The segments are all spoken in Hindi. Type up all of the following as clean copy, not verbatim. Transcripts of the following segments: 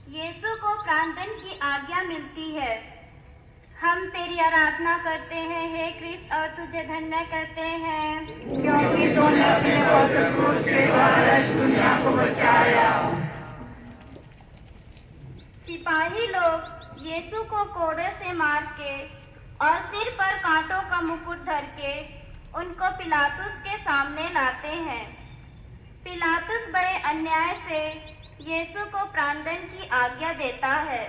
यीशु को प्रार्थना की आज्ञा मिलती है। हम तेरी आराधना करते हैं हे कृष्ण और तुझे धन्य करते हैं, क्योंकि तूने अपने पवित्र क्रूस के द्वारा इस दुनिया को बचाया। सिपाही लोग यीशु को कोड़े से मार के और सिर पर कांटों का मुकुट धर के उनको पिलातुस के सामने लाते हैं। पिलातुस बड़े अन्याय से यीशु को प्राणदंड की आज्ञा देता है।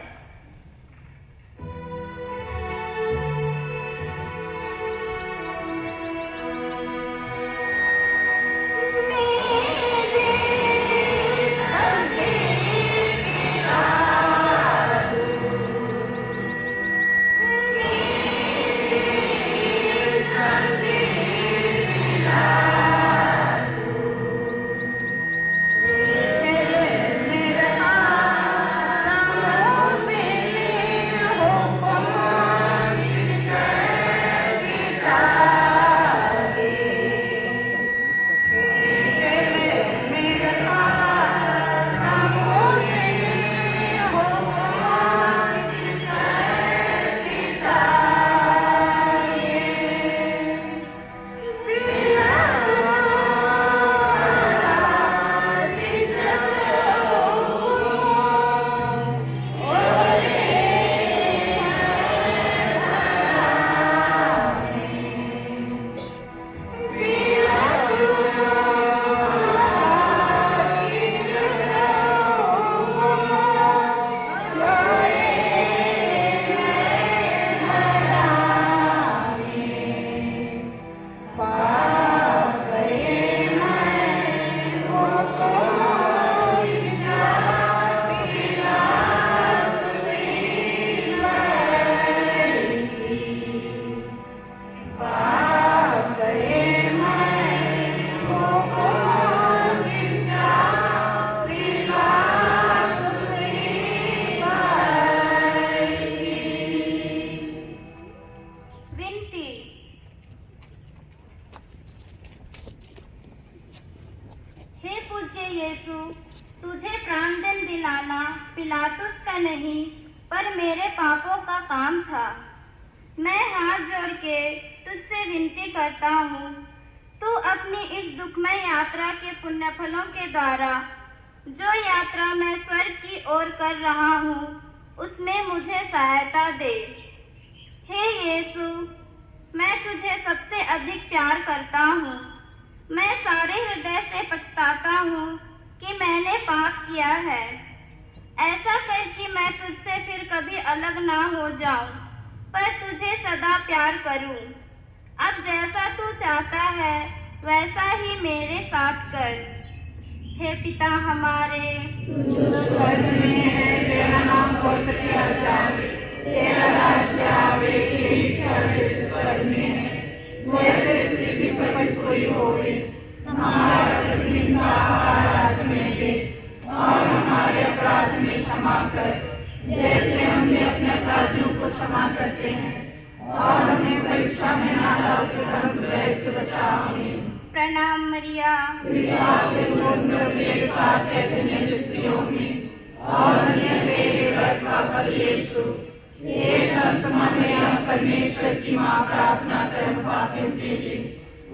पिलातुस का नहीं पर मेरे पापों का काम था। मैं हाथ जोड़ के तुझसे विनती करता हूँ, तू अपनी इस दुखमय यात्रा के पुण्य फलों के द्वारा जो यात्रा मैं स्वर्ग की ओर कर रहा हूँ उसमें मुझे सहायता दे। हे यीशु, मैं तुझे सबसे अधिक प्यार करता हूँ। मैं सारे हृदय से पछताता हूँ कि मैंने पाप किया है। ऐसा कर कि मैं तुझसे फिर कभी अलग ना हो जाऊं, पर तुझे सदा प्यार करूं। अब जैसा तू चाहता है वैसा ही मेरे साथ कर। हे पिता हमारे, तू जो स्वर्ग में है, तेरा नाम पवित्र किया जाए, तेरा राज्य आवे, तेरी इच्छा जैसे स्वर्ग में है वैसे पृथ्वी पर पूरी होवे। हमारा प्रतिदिन का आहार आज हमें दे और हमारे अपराध में क्षमा कर जैसे हम भी अपने अपराधियों को क्षमा करते हैं, और हमें परीक्षा में ना डाल परंतु बुराई से बचा। आमीन। प्रणाम मरिया, कृपा से पूर्ण के साथ कहते स्त्रियों में और तेरे गर्भ का फल यीशु। हे संतमा में परमेश्वर की माँ, प्रार्थना कर पापियों के लिए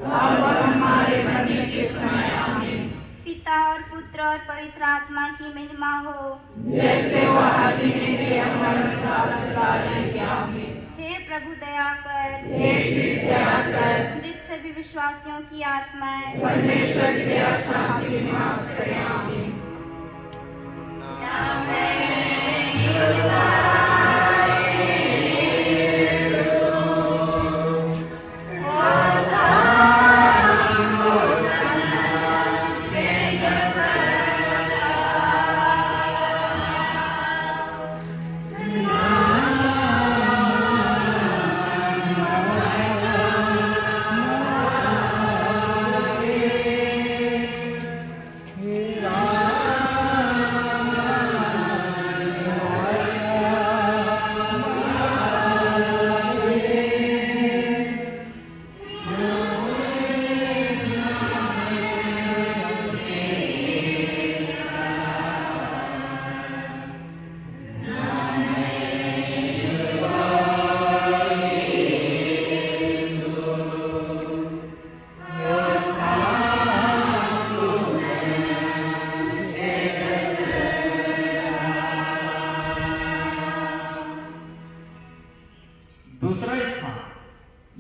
और हमारे मरने के समय। आमीन। पिता और पुत्र और पवित्र आत्मा की महिमा हो, जैसे वो आदि मेरे हे प्रभु दया कर, हे कृष्ण दया कर, मृत सभी विश्वासियों की आत्माएं परमेश्वर की दया शांति में निवास करें। आमीन। Ram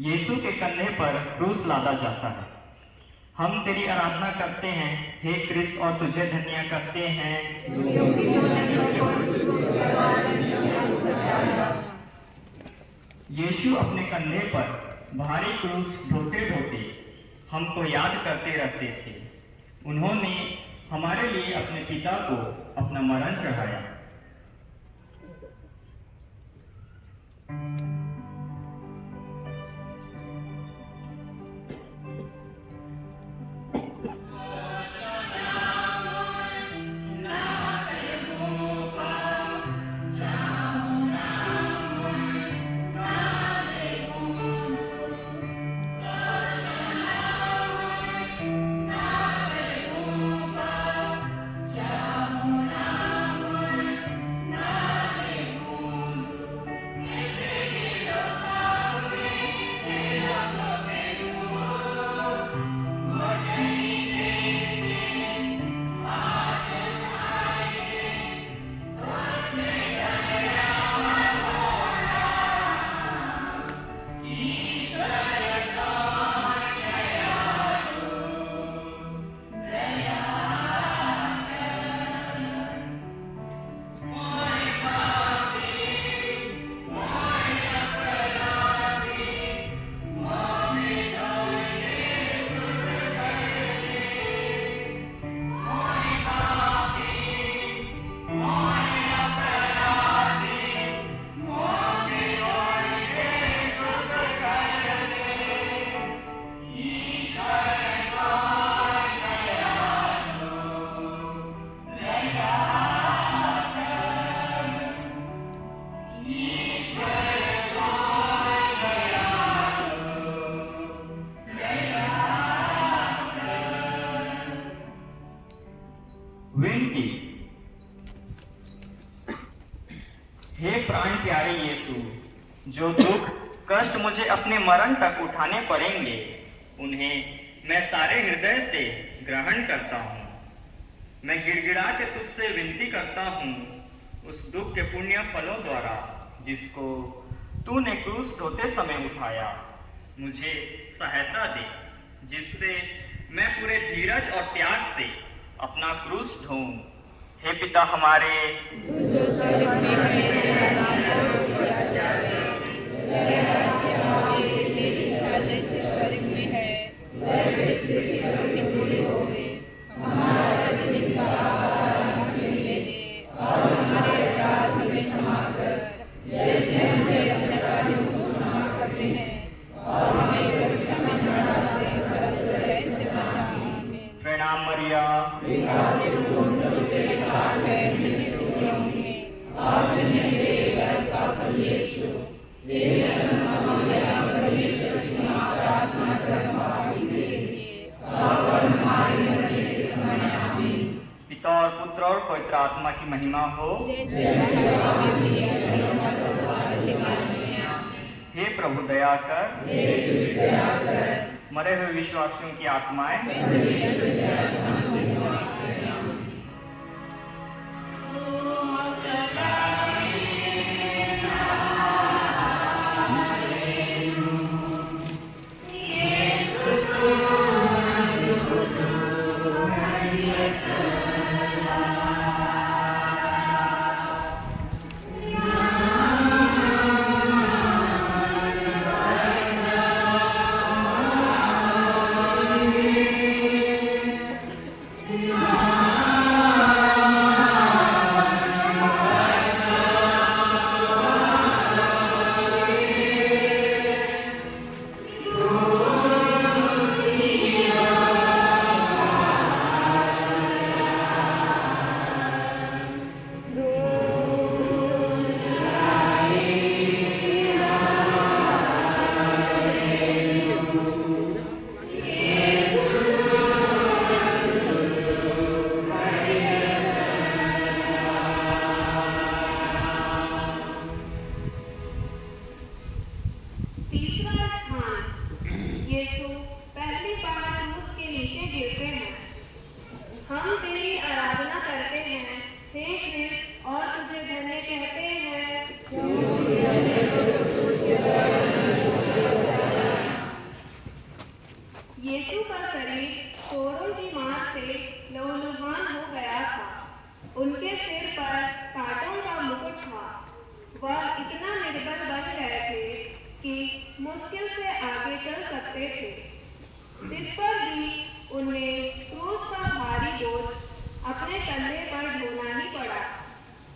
यीशु के कंधे पर क्रूस लादा जाता है। हम तेरी आराधना करते हैं हे क्रिस्त और तुझे धन्य करते हैं यीशु अपने कंधे पर भारी क्रूस ढोते ढोते हमको याद करते रहते थे। उन्होंने हमारे लिए अपने पिता को अपना मरण चढ़ाया। विनती। हे प्राण प्यारे यीशु, जो दुख कष्ट मुझे अपने मरण तक उठाने पड़ेंगे, उन्हें मैं सारे हृदय से ग्रहण करता हूँ। मैं गिड़गिड़ा के तुझसे विनती करता हूँ, उस दुख के पुण्य फलों द्वारा जिसको तूने क्रूस ढोते समय उठाया, मुझे सहायता दे, जिससे मैं पूरे धीरज और त्याग से अपना क्रूस ढोऊं। हे पिता हमारे, तू जो स्वर्ग में है, तेरा नाम पवित्र किया जाए, तेरा राज्य आवे, तेरी इच्छा जैसे स्वर्ग में है वैसे पृथ्वी पर भी पूरी होवे। हमारा प्रतिदिन का आहार आज हमें दे दे, और हमारे अपराध हमें क्षमा कर, जैसे हम भी अपने अपराधियों को क्षमा करते हैं, और हमें परीक्षा में न डालने, परंतु बुराई से बचा। आमीन। प्रणाम मरिया, कृपा से पूर्ण प्रभु तेरे साथ है, धन्य तू में, और धन्य तेरे गर्भ का फल यीशु। हे सन्मा मरिया, परमेश्वर की माँ, प्रार्थना कर हमारे लिए, और हमारे मरने के समय। आमीन। पिता और पुत्र और पवित्र आत्मा की महिमा हो। हे प्रभु दया कर, मरे हुए विश्वासियों की आत्माएं उनके सिर पर कांटों का मुकुट था। वह इतना निर्बल बन गए थे कि मुश्किल से आगे चल सकते थे। इस पर भी उन्हें क्रूस का भारी बोझ अपने कंधे पर ढोना ही पड़ा।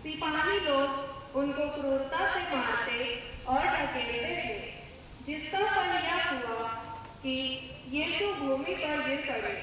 सिपाही लोग उनको क्रूरता से मारते और धकेलते थे, जिसका फल यह हुआ कि यीशु भूमि पर गिर पड़े।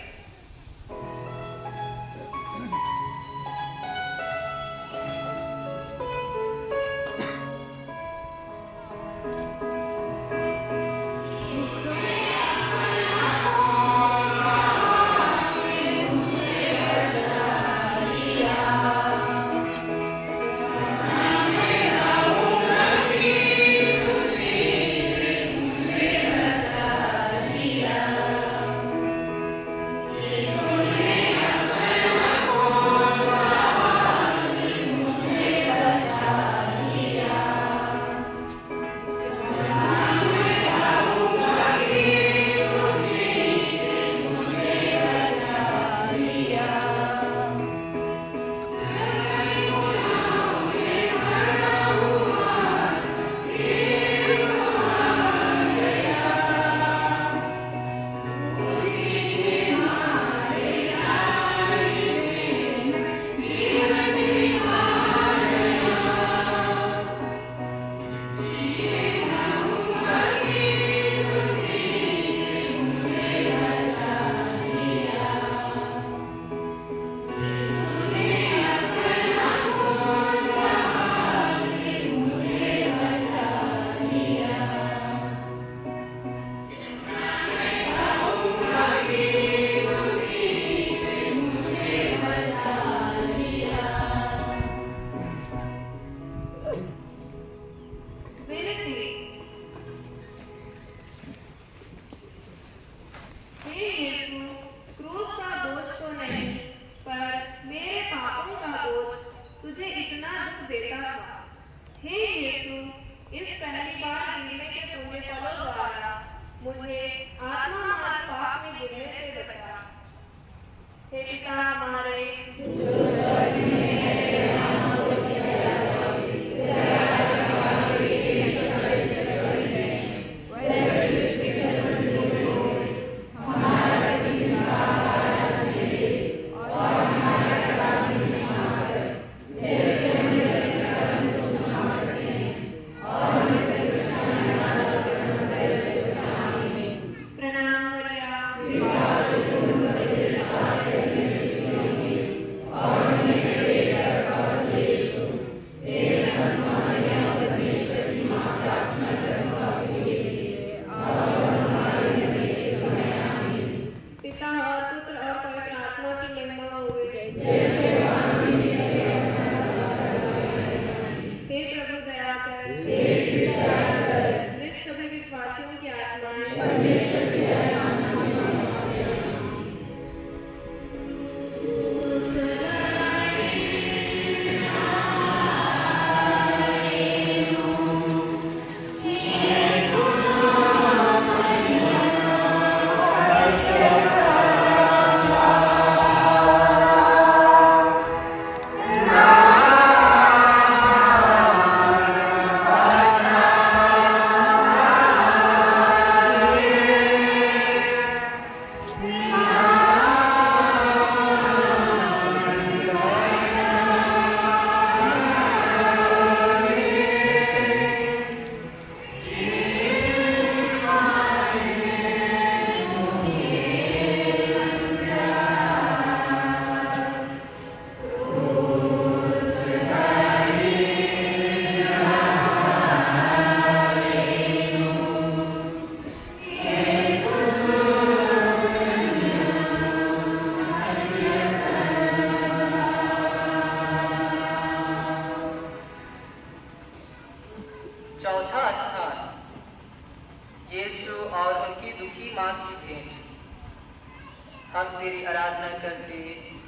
हम तेरी आराधना करते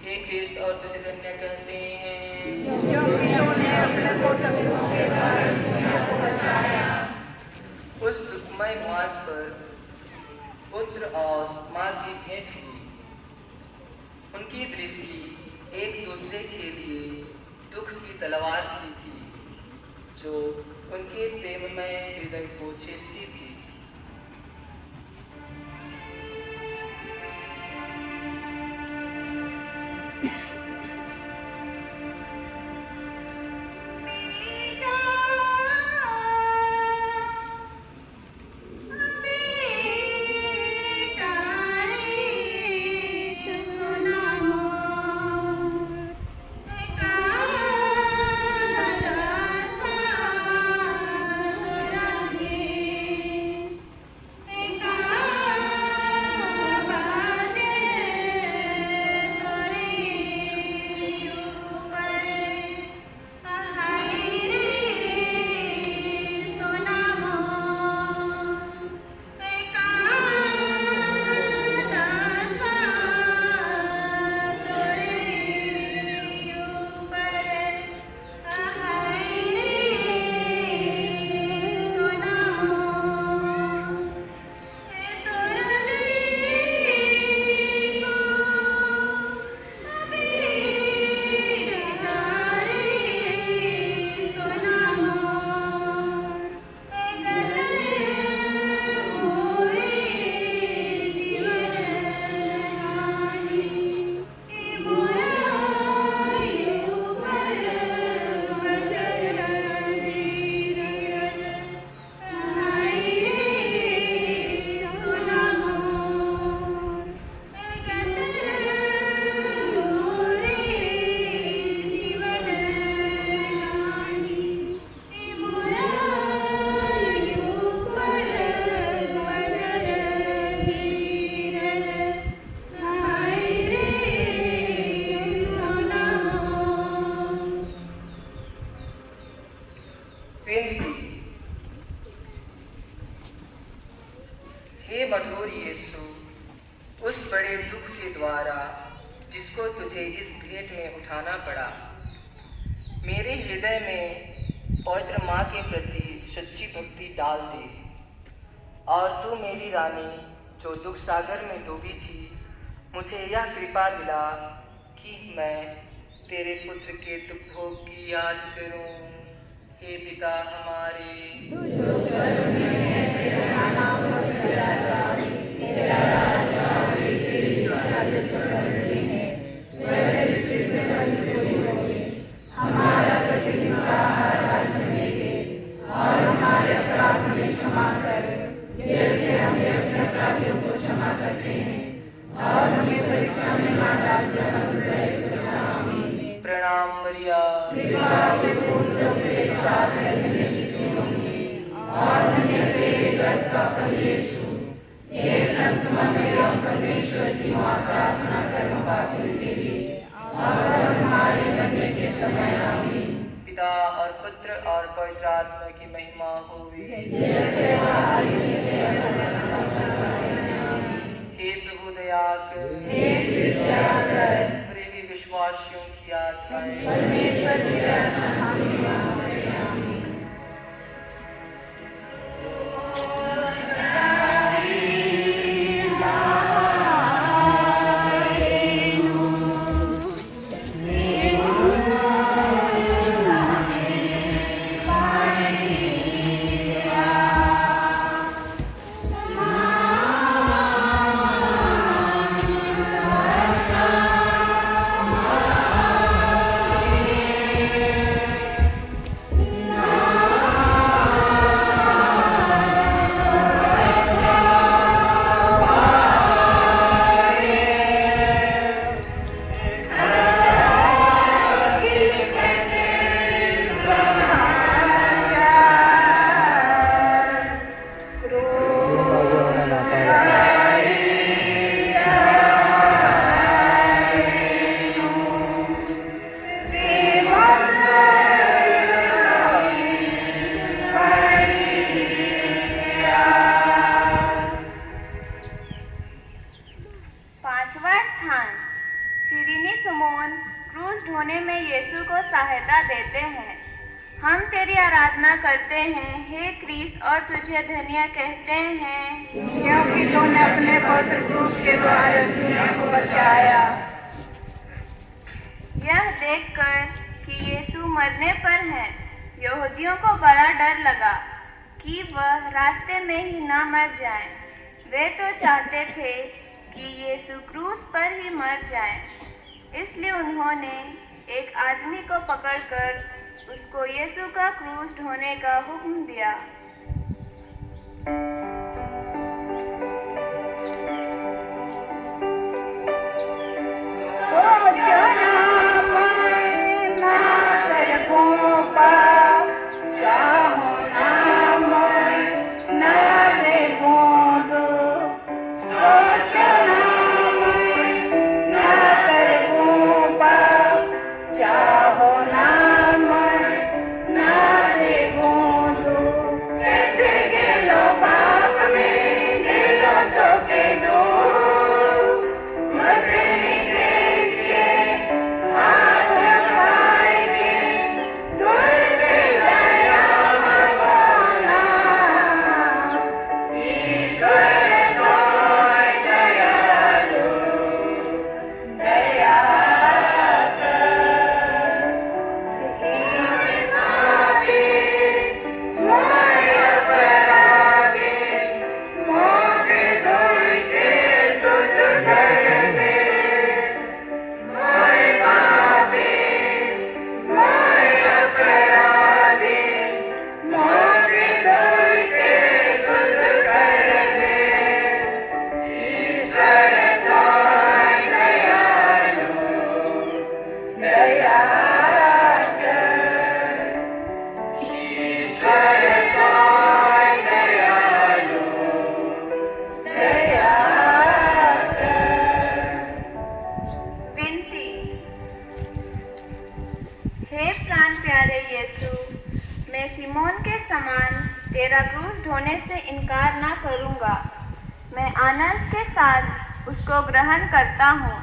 हे कृष्ण और तुझे धन्य कहते हैं, क्योंकि तूने अपने को शत्रुओं के कारण दुनिया को बचाया। उस दुखमय मार्ग पर पुत्र और माँ की भेंट हुई। उनकी दृष्टि एक दूसरे के लिए तलवार सी थी जो उनके प्रेममय हृदय को छेदती थी। हे मधुर यीशु, उस बड़े दुख के द्वारा जिसको तुझे इस भेंट में उठाना पड़ा, मेरे हृदय में पवित्र माँ के प्रति सच्ची भक्ति डाल दे। और तू मेरी रानी जो दुख सागर में डूबी थी, मुझे यह कृपा दिला कि मैं तेरे पुत्र के दुख भोग की याद करूं। हे पिता हमारे, तू जो स्वर्ग में है, तेरा नाम पवित्र जाए, तेरा राज्य आवे, तेरी इच्छा जैसे स्वर्ग में है वैसे इस पृथ्वी पर भी होवे। हमारा प्रतिदिन का आहार आज हमें दे, और हमारे अपराध हमें क्षमा कर, जैसे हम अपने अपराधियों को क्षमा करते हैं, और हमें परीक्षा में न डाल, से बचावें। प्रणाम मरिया, कृपा से पूर्ण प्रभु तेरे साथ है, और धन्य तेरे गर्भ का फल यीशु। हे संत मरियम, परमेश्वर की माँ, प्रार्थना कर हम पापियों के लिए, अब और हमारे मरने के समय आमीन। पिता और पुत्र और पवित्र आत्मा की महिमा होवे। जैसे आदि में है, हे प्रभु दया कर, हे कृष्ण दया कर, प्रेमी विश्वासियों की आत्माएं परमेश्वर की रक्षा हमें निवास करे। आमीन। हम तेरी आराधना करते हैं हे क्रिस्त, और तुझे धन्य कहते हैं, क्योंकि तूने अपने पवित्र क्रूस के द्वारा दुनिया को बचाया। यह देखकर कि यीशु मर मरने पर हैं। यहूदियों को बड़ा डर लगा कि वह रास्ते में ही ना मर जाएं। वे तो चाहते थे कि यीशु क्रूस पर ही मर जाएं। इसलिए उन्होंने एक आदमी को पकड़कर उसको यीशु का क्रूस ढोने का हुक्म दिया। तेरा क्रूस ढोने से इनकार ना करूँगा। मैं आनंद के साथ उसको ग्रहण करता हूँ।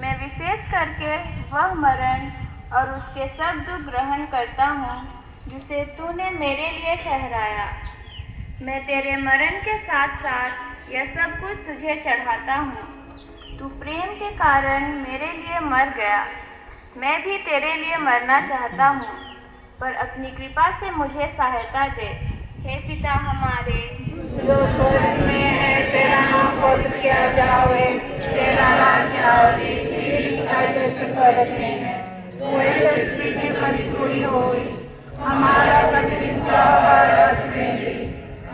मैं विशेष करके वह मरण और उसके सब दुख ग्रहण करता हूँ जिसे तूने मेरे लिए ठहराया। मैं तेरे मरण के साथ साथ यह सब कुछ तुझे चढ़ाता हूँ। तू प्रेम के कारण मेरे लिए मर गया। मैं भी तेरे लिए मरना चाहता हूँ, पर अपनी कृपा से मुझे सहायता दे। हे पिता हमारे जो स्वर्ग में है, तेरा नाम पवित्र किया जाए, तेरा राज्य आवे, तेरी इच्छा जैसे स्वर्ग में है वैसे पृथ्वी पर भी पूरी होई। हमारा प्रतिदिन आहार आज हमें दे,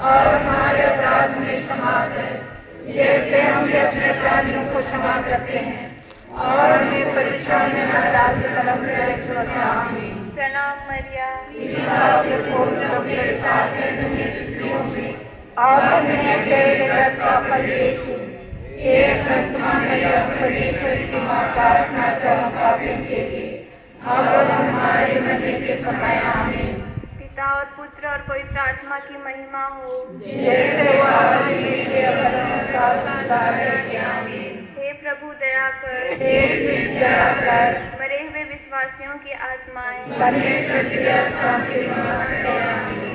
और हमारे अपराध में क्षमा कर जैसे हम भी अपने अपराधियों को क्षमा करते हैं, और हमें परीक्षा में न डाल परम से बचा। आमीन। प्रणाम मरिया, से पूर्ण होकर साथ है दुनिया की स्त्रियों में, और हमें तेरे गर्भ का फल यीशु। हे संत मरिया, परमेश्वर की माँ, प्रार्थना कर हम पापियों के लिए, अब और हमारे मरने के समय। आमीन। पिता और पुत्र और पवित्र आत्मा की महिमा हो, जैसे वह आदि में थे, अब और सदा रहेगी। आमीन। हे प्रभु दया कर, हे कृष्ण दया कर, मरे हुए विश्वासियों की आत्माएं परमेश्वर की शांति में वास करे। आमीन।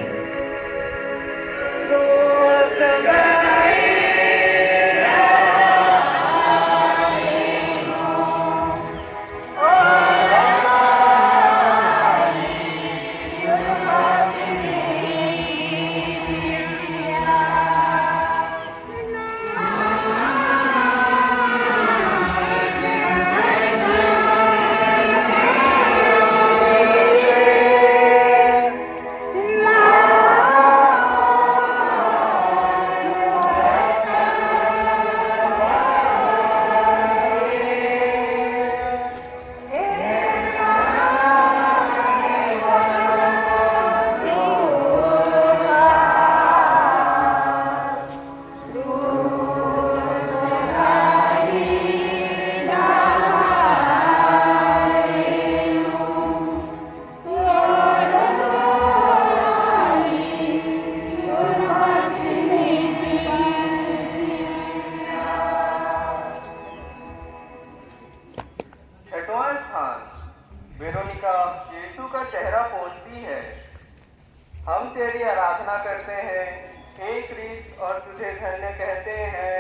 वेरोनिका यीशु का चेहरा पोंछती है। हम तेरी आराधना करते हैं, हे क्रिस्त, और तुझे धन्य कहते हैं।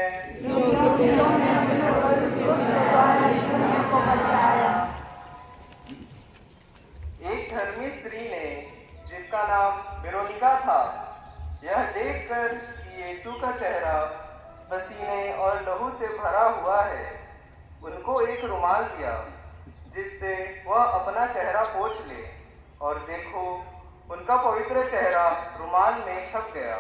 एक एक धर्मी स्त्री ने, जिसका नाम वेरोनिका था, यह देखकर कि यीशु का चेहरा पसीने और लहू से भरा हुआ है, उनको एक रुमाल दिया जिससे वह अपना चेहरा पोंछ ले, और देखो उनका पवित्र चेहरा रुमाल में छप गया।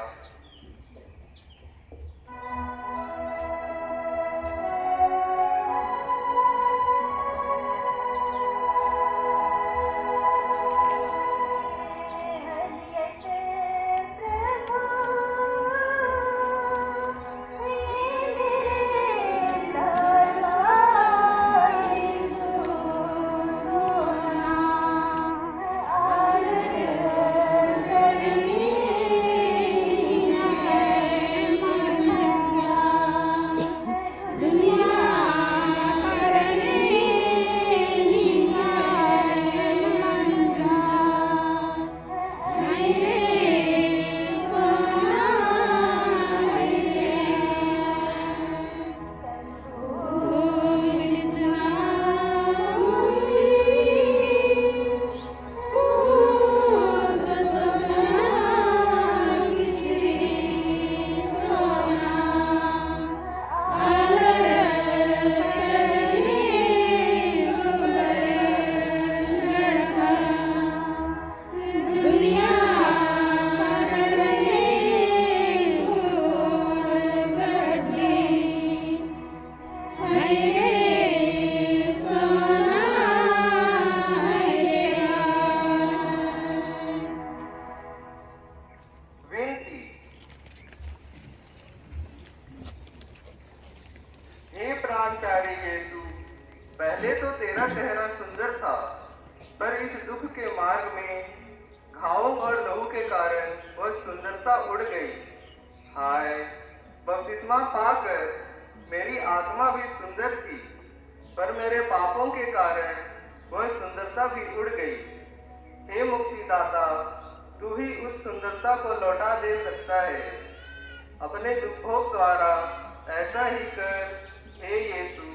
प्राणप्यारे यीशु, पहले तो तेरा चेहरा सुंदर था, पर इस दुख के मार्ग में घावों और लहू के कारण वह सुंदरता उड़ गई। हाय, बपतिस्मा पाकर मेरी आत्मा भी सुंदर थी, पर मेरे पापों के कारण वह सुंदरता भी उड़ गई। हे मुक्तिदाता, तू ही उस सुंदरता को लौटा दे सकता है। अपने दुखभोग द्वारा ऐसा ही कर, हे यीशु।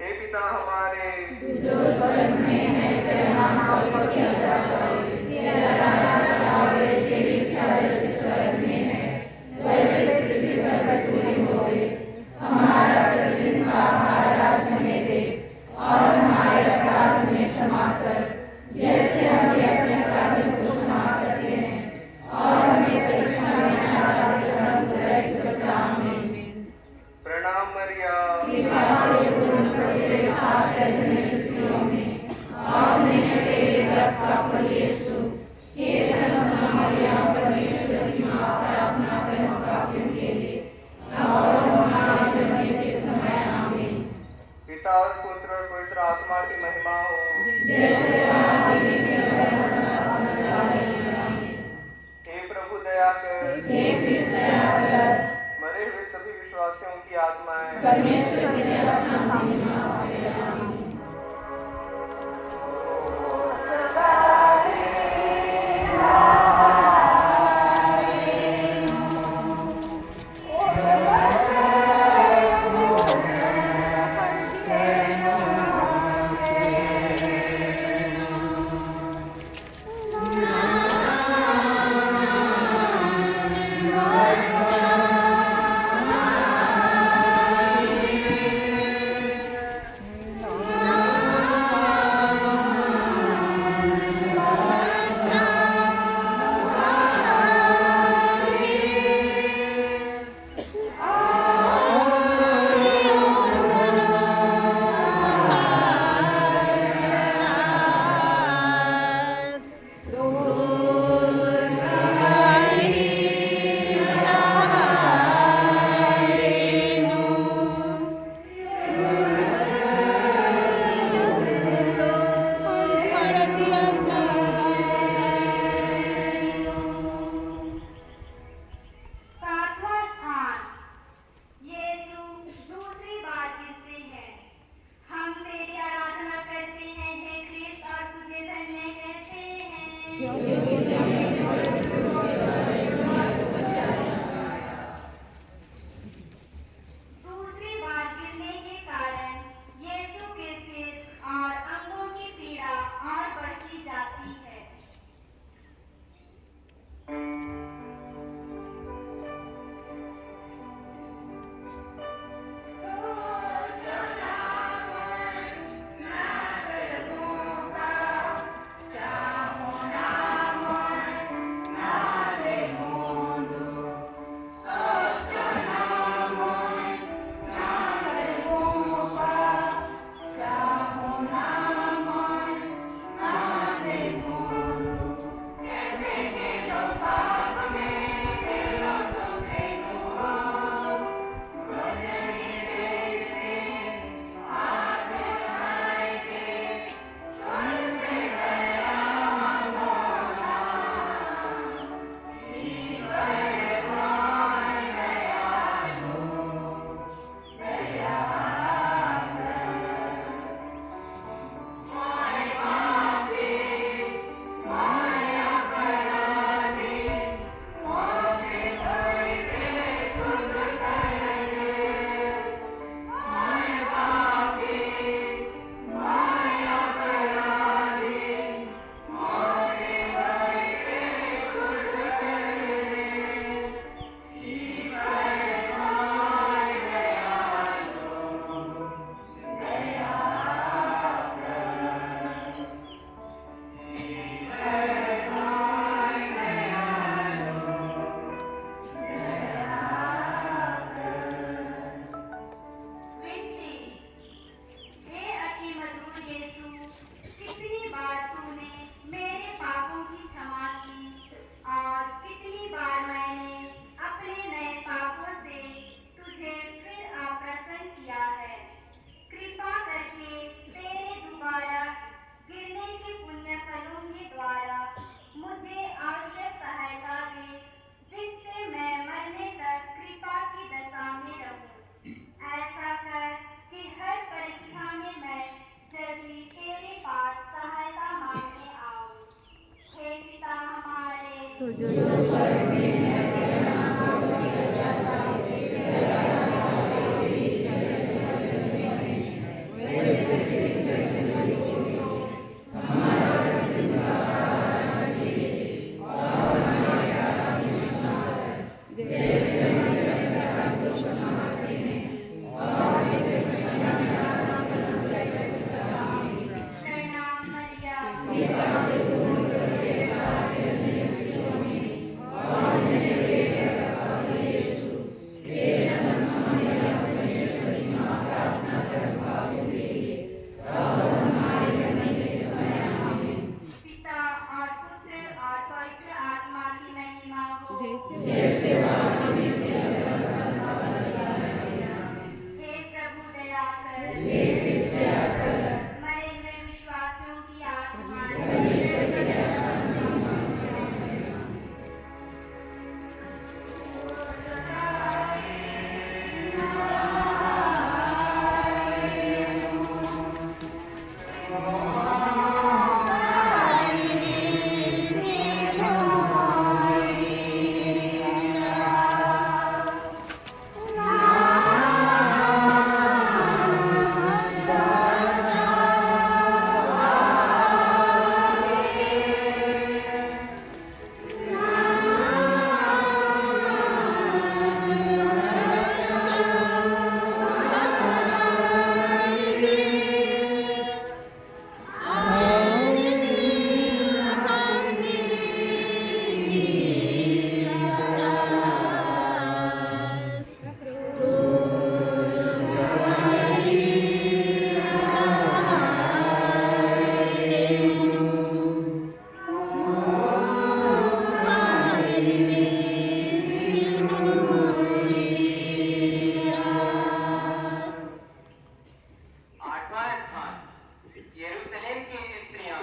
हे पिता हमारे, जो स्वर्ग में है, तेरा नाम पवित्र किया जाए, तेरा राज्य आवे, तेरी इच्छा जैसे स्वर्ग में है, वैसे पृथ्वी पर भी पूरी होवे। हमारा प्रतिदिन का आहार आज हमें दे, और हमारे अपराध में क्षमा कर, जैसे हम भी अपने अपराधियों को क्षमा करते हैं, और हमें परीक्षा में न डाले, परंतु बुराई से बचा। आमीन। प्रणाम मरिया, कृपा से पूर्ण प्रभु तेरे साथ है, धन्य स्त्रियों में, और धन्य तेरे गर्भ का फल यीशु। हे सर्वमंगला मरियम, परमेश्वर की माँ, प्रार्थना कर हम पापियों के लिए, अब और हमारे मरने के समय। आमीन। पिता और पुत्र और पवित्र आत्मा की महिमा हो, जैसे आदि में तो जो स्वर्ग में है तेरा नाम पवित्र किया जाता है, तेरा राज्य आवे, तेरी इच्छा जैसे स्वर्ग में है वैसे पृथ्वी पर भी हो। हमारा प्रतिदिन का आहार आज दे दे, और हमारे अपराध की क्षमा कर जैसे हम अपने अपराध को क्षमा करते हैं, और हमें परीक्षा में डालना परंतु ऐसे बचाओ। प्रणाम मरिया, कृपा से पूर्ण हृदय सारे स्त्रियों में और मेरे बेटे का यीशु तेरे जन्म हमारे परमेश्वर की मां प्रार्थना कर पापों के लिए और हमारे मरने के समय आमीन। पिता और पुत्र और पवित्र आत्मा की महिमा हो। जैसे आदि में थे हे प्रभु दया कर, हे कृष्ण दया कर, मरे हुए विश्वासियों की आत्मा परमेश्वर की दया शांति की मां से आठवां स्थान, यरूशलेम की स्त्रियां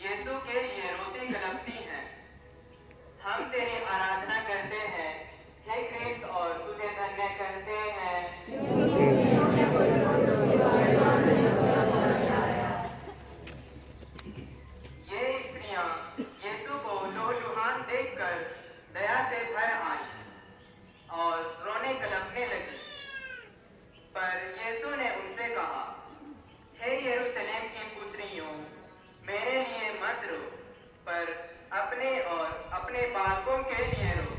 यीशु के लिए रोती कलपती हैं। हम तेरी आराधना करते हैं हे कृष्ण, और तुझे धन्य करते हैं। ये स्त्रियां यीशु को लहूलुहान देखकर दया से भर आई और रोने कलपने लगी। पर यीशु ने उनसे कहा, हे यरूशलेम की पुत्रियों, मेरे लिए मत रो, पर अपने और अपने बालकों के लिए रो।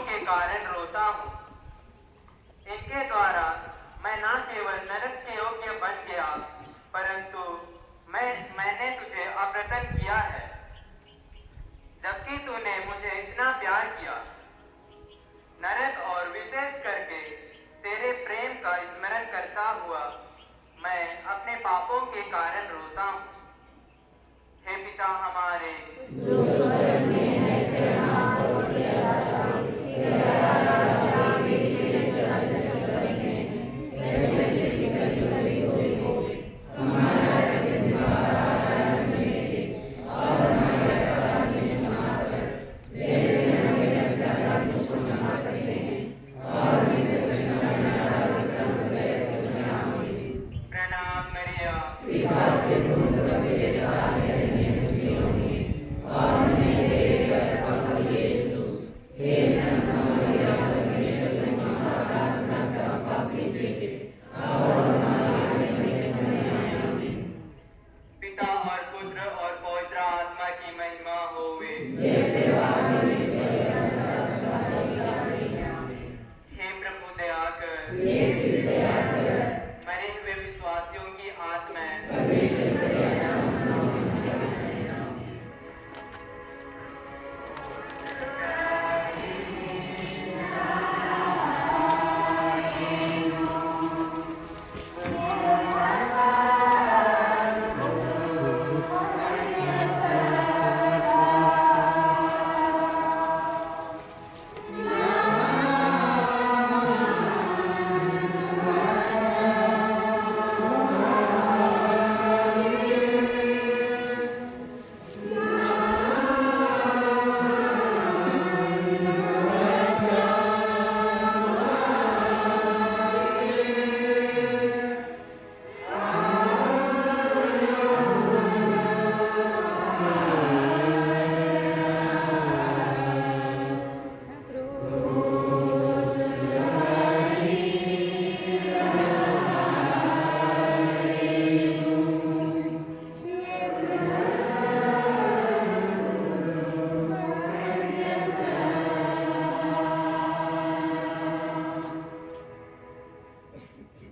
के कारण रोता हूँ। इनके द्वारा मैं न केवल नरक के योग्य बन गया, परंतु मैंने तुझे अप्रसन्न किया है, जबकि तूने मुझे इतना प्यार किया। नरक और विशेष करके तेरे प्रेम का स्मरण करता हुआ मैं अपने पापों के कारण रोता हूँ। हे पिता हमारे, जो स्वर्ग में है, तेरा नाम पवित्र किया जाए, तेरा राज्य आवे, तेरी इच्छा जैसे स्वर्ग में वैसे पृथ्वी पर भी होवे। हमारा प्रतिदिन का आहार आज हमें दे, और हमारे अपराध क्षमा कर, जैसे हम अपराधियों को क्षमा करते हैं, और हमें परीक्षा में न डाल, परंतु वैसे बचा हमें। प्रणाम मरिया, कृपा से पूर्ण तेरे साथ रहने खुशियों में, और हमें तेरे गर्भ का फल यीशु, हे संत मरिया, परमेश्वर की माता, प्रार्थना कर पापी के, और हमारे मरने के समय आमीन। पिता और पुत्र और पवित्र आत्मा की महिमा होवे, जैसे आदि में हे प्रभु दया कर, हे कृष्ण दया कर, मरे हुए विश्वासियों की आत्माएं परमेश्वर की दया से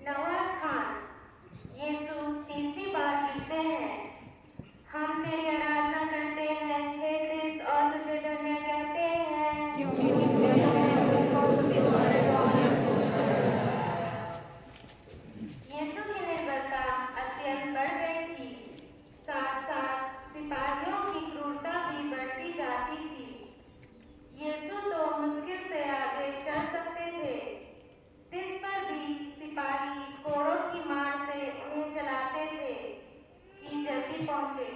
नवाज खान, ये तू तीसरी बार लिखते हैं। हम तेरी आराधना करते हैं, हे कृष्ण, और तुझे धन्य कहते हैं, क्योंकि तूने हमें उसके द्वारा दुनिया को बचाया। यीशु की निर्बलता अत्यंत बढ़ गई थी। साथ साथ सिपाहियों की क्रूरता भी बढ़ती जाती थी। यीशु तो मुश्किल से आगे चल सकते थे, जिस पर भी सिपाही घोड़ों की मार से उन्हें चलाते थे कि जल्दी पहुंचे।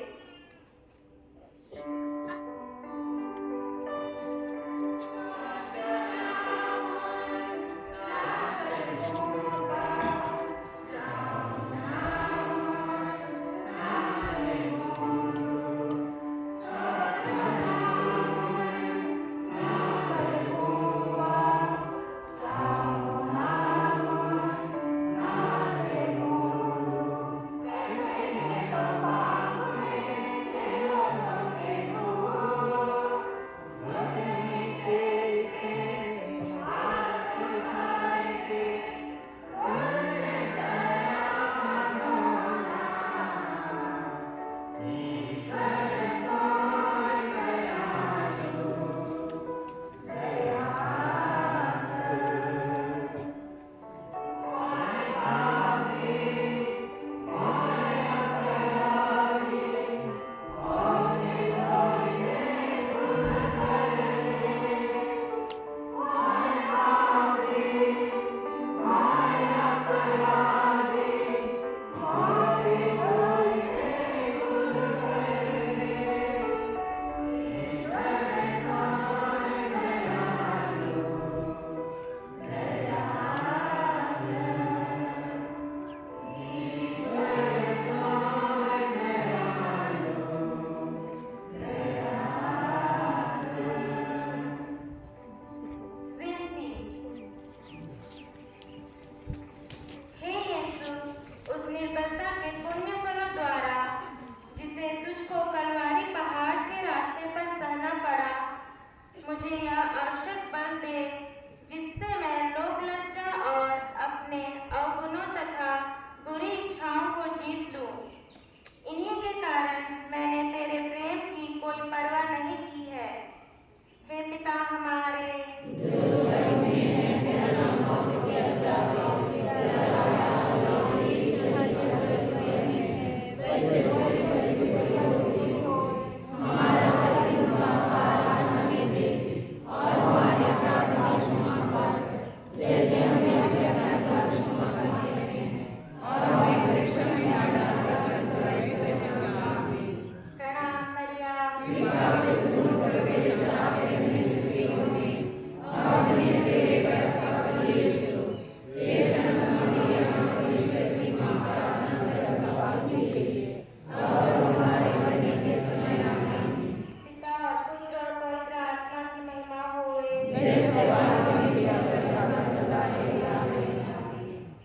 पिता पुत्र और पवित्र आत्मा की महिमा होए।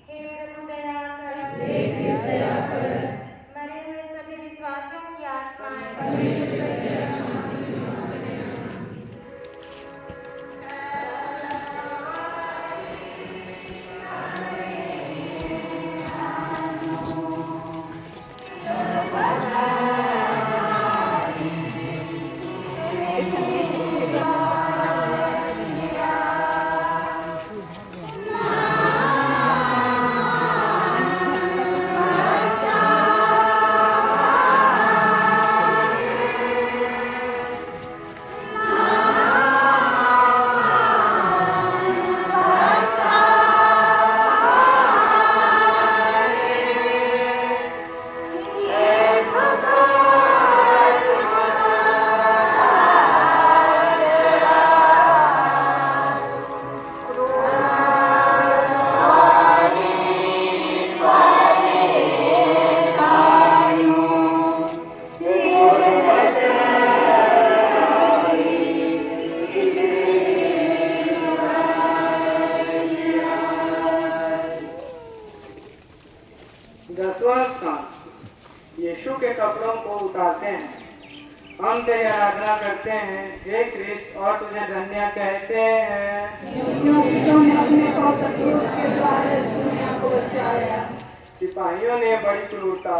हे प्रभु दया कर। मरे हुए सभी विश्वासियों की आत्माएं दसवां स्थान यीशु के कपड़ों को उतारते हैं। हम तेरी आराधना करते हैं हे कृष्ण और तुझे धन्य कहते हैं क्योंकि तुमने अपने को शत्रु के द्वारा इस दुनिया को बचाया। सिपाहियों ने बड़ी क्रूरता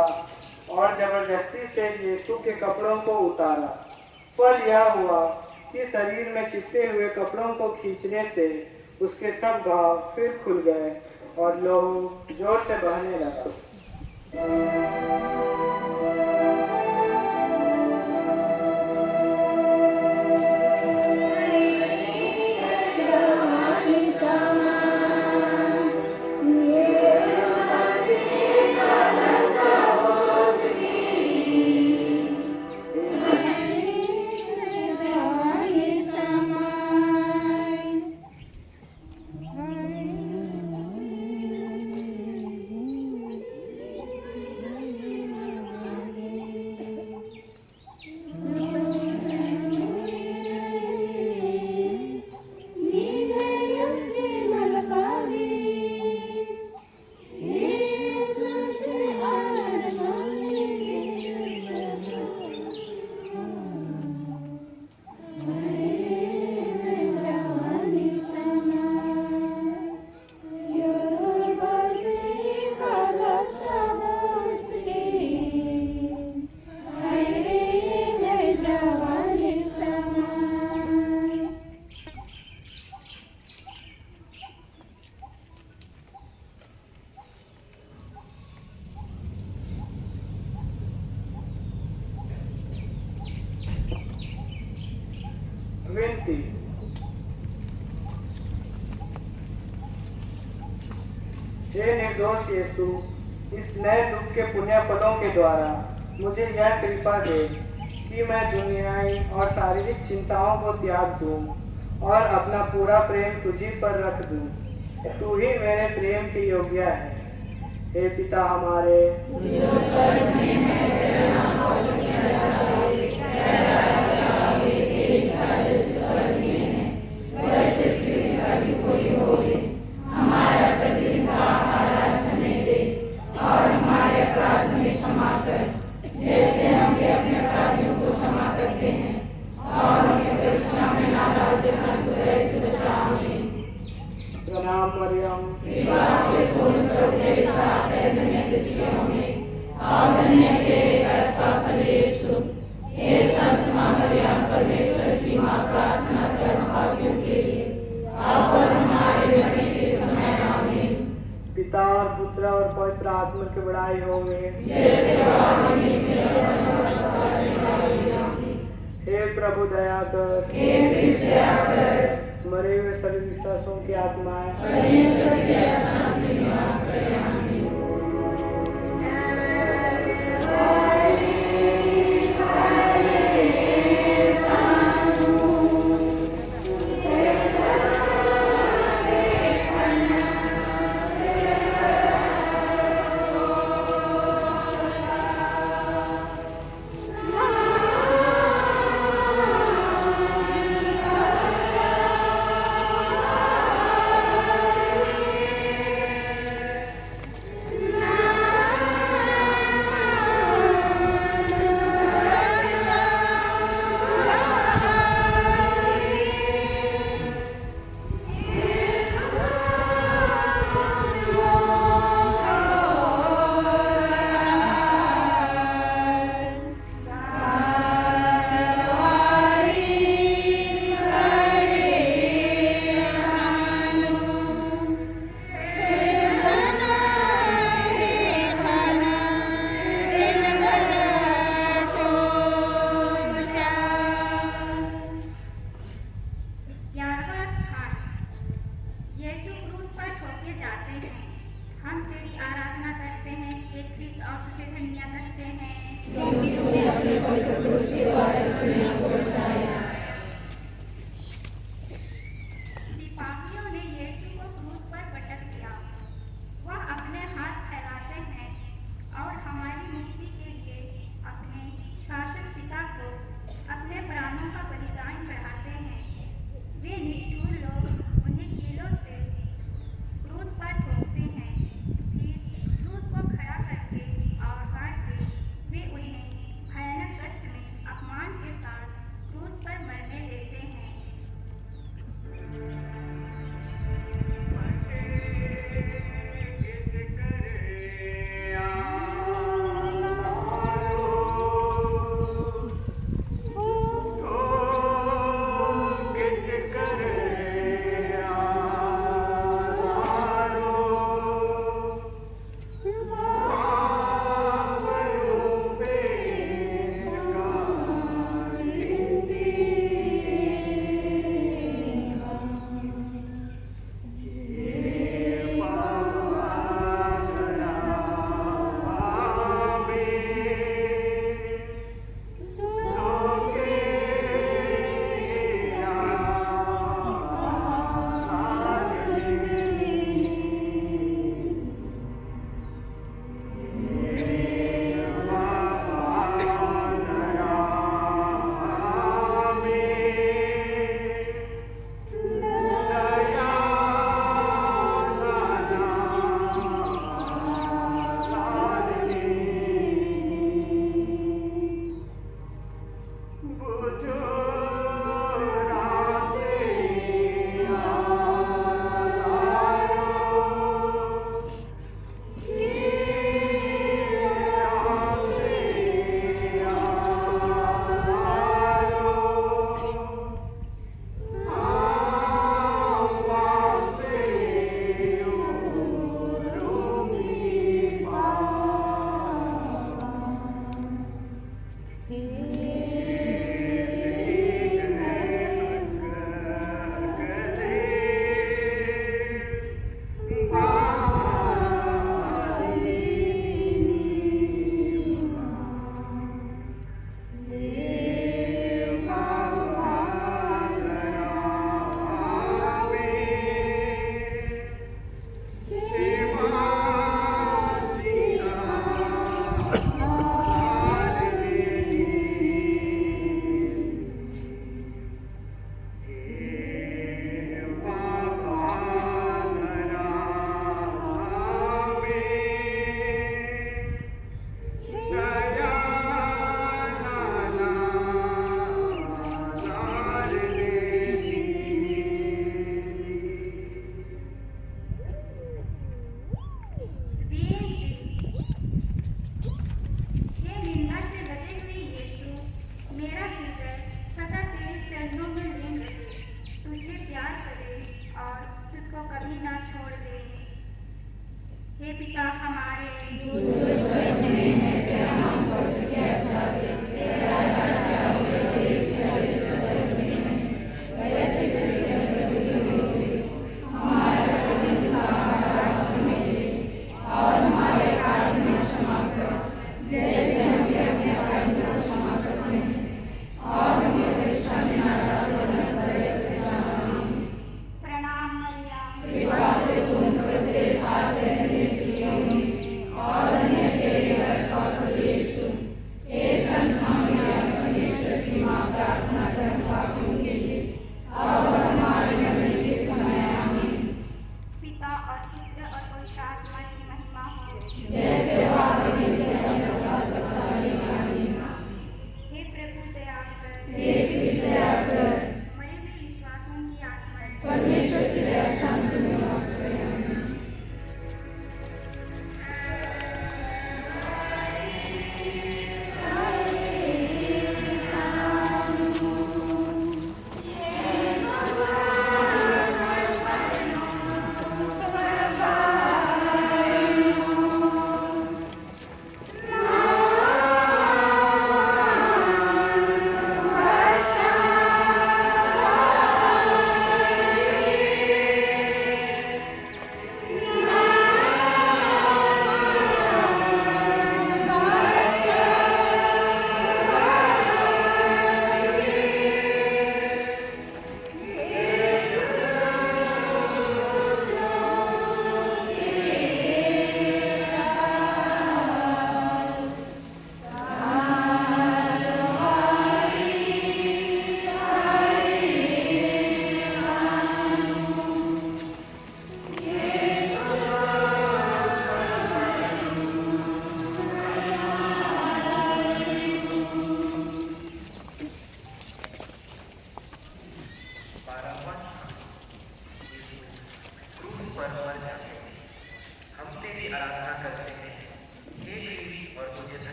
और जबरदस्ती से यीशु के कपड़ों को उतारा। फल यह हुआ कि शरीर में चिपटे हुए कपड़ों को खींचने से उसके सब घाव फिर खुल गए और लहू जोर से बहने लगा। विनती। हे निर्दोष यीशु, इस नए दुख के पुण्य पदों के द्वारा मुझे यह कृपा दे कि मैं दुनियाई और शारीरिक चिंताओं को त्याग दूं और अपना पूरा प्रेम तुझी पर रख दूं। तू ही मेरे प्रेम के योग्य है। हे पिता हमारे, प्रणाम मरियम, पिता और पुत्र और पवित्र आत्मा की बड़ाई होवे। हे प्रभु दया कर, मरे हुए सभी विश्वासों की आत्माएं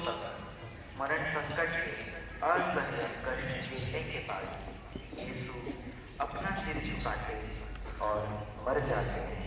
तक मरण संकट से असह्य कष्ट झेलने के बाद यीशु अपना सिर झुकाते और मर जाते हैं।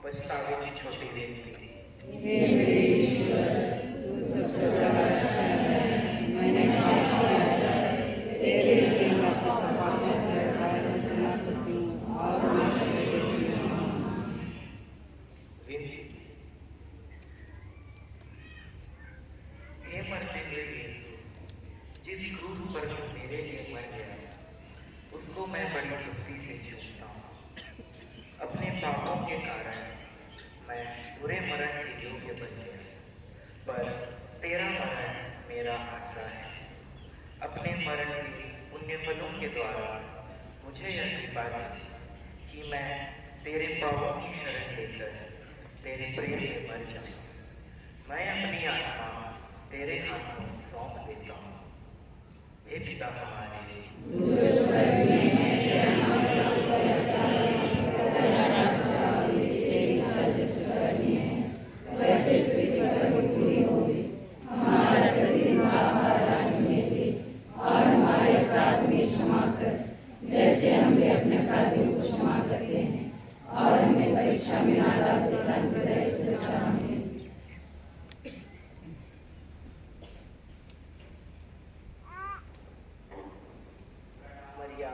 पछतावे की छोटी बेटी, हे मेरे ईश्वर, तू सबसे बड़ा अच्छा है। मैंने पाप किया है, तेरे लिए मैं पाप करती हूँ और मैं हे मरते हुए यीशु, जिस क्रूस पर तू मेरे लिए मर गया, उसको मैं बड़ी भक्ति से चूमता हूँ। अपने पापों के कारण मैं बुरे मरण के योग्य बन गया, पर तेरा मरण मेरा आशा है। अपने मरण के पुण्य फलों के द्वारा मुझे यह कृपा दी कि मैं तेरे पापों की शरण लेकर तेरे प्रेम में मर जाऊं। मैं अपनी आत्मा तेरे हाथों सौंप देता हूँ। हे पिता हमारे, जैसे हम भी अपने अपराधियों को क्षमा करते हैं, और हमें परीक्षा में ना डालते परंतु दया से बचाओ। मरिया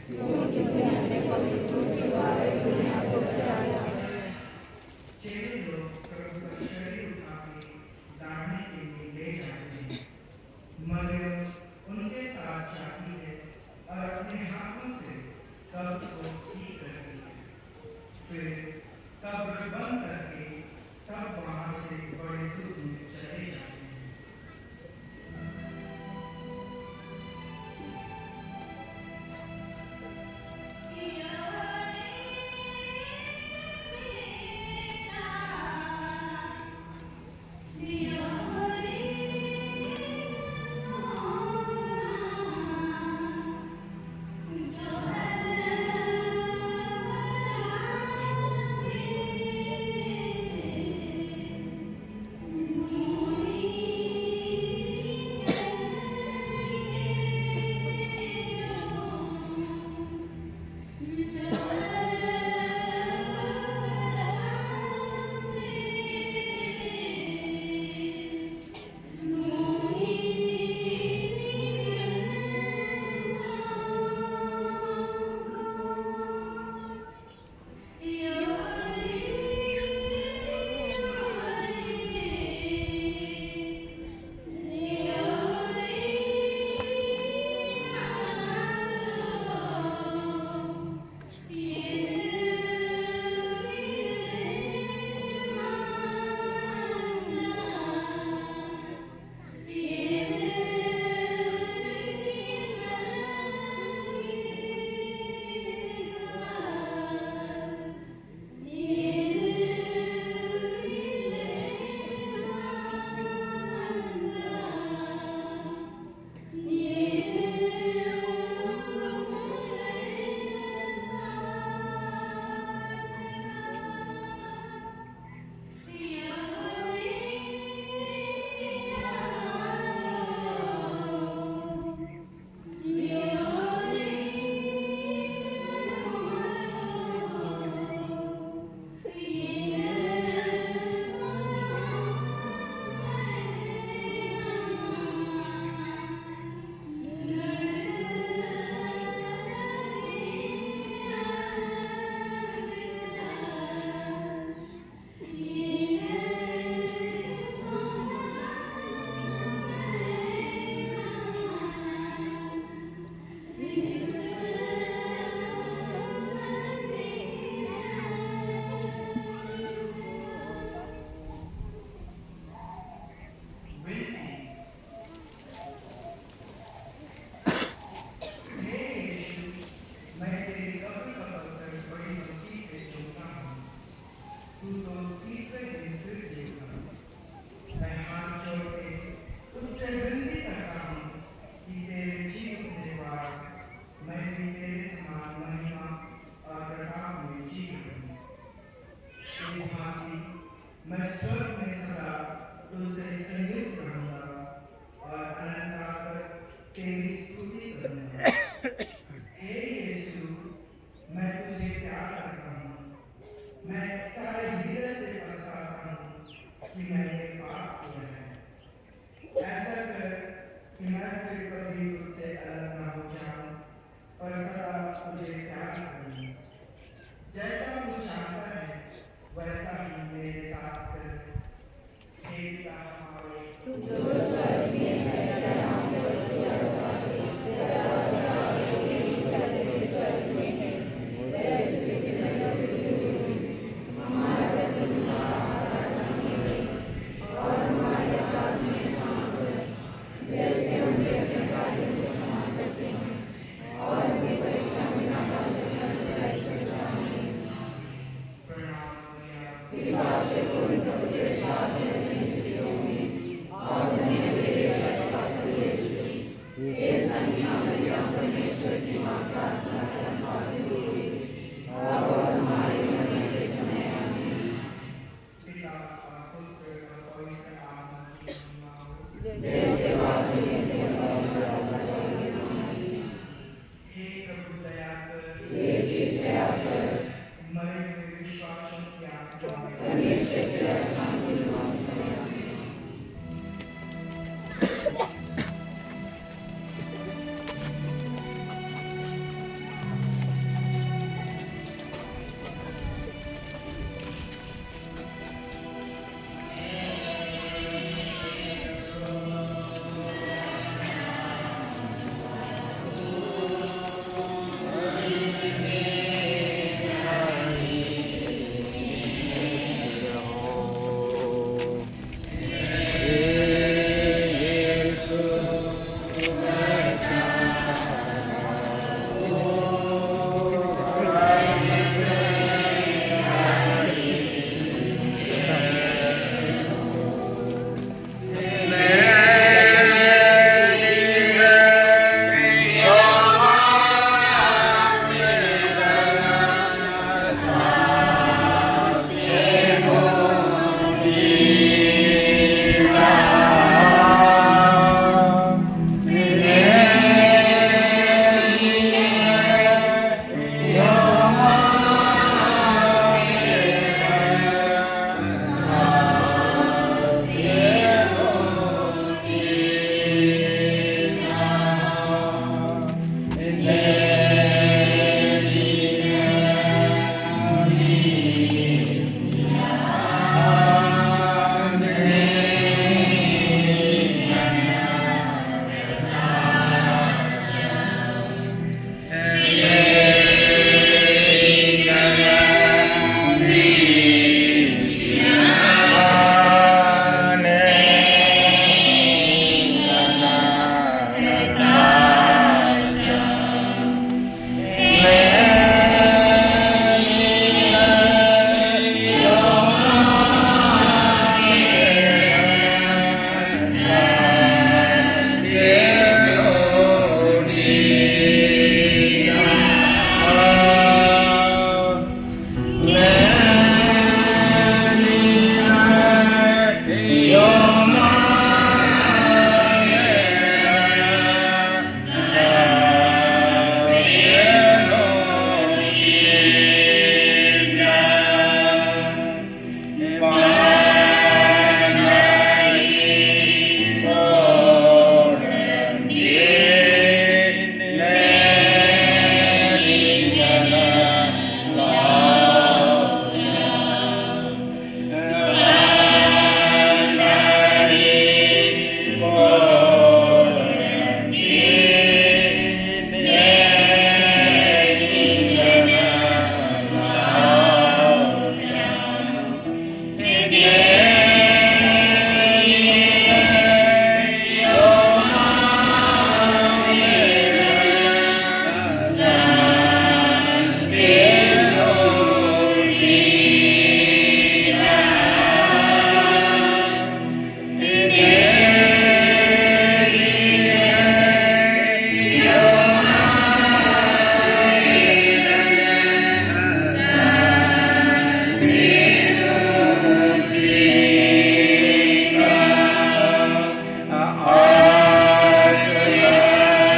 क्योंकि तूने अपने पवित्र क्रूस के द्वारा इस दुनिया को बचाया। चेले लोग प्रभु का शरीर उठा के दाढ़ने के लिए ले जाते हैं। मरियम उनके साथ जाती है और अपने हाथों से कब्र को ठीक करती है। फिर कब्र बंद करके सब वहां से बड़े दुख में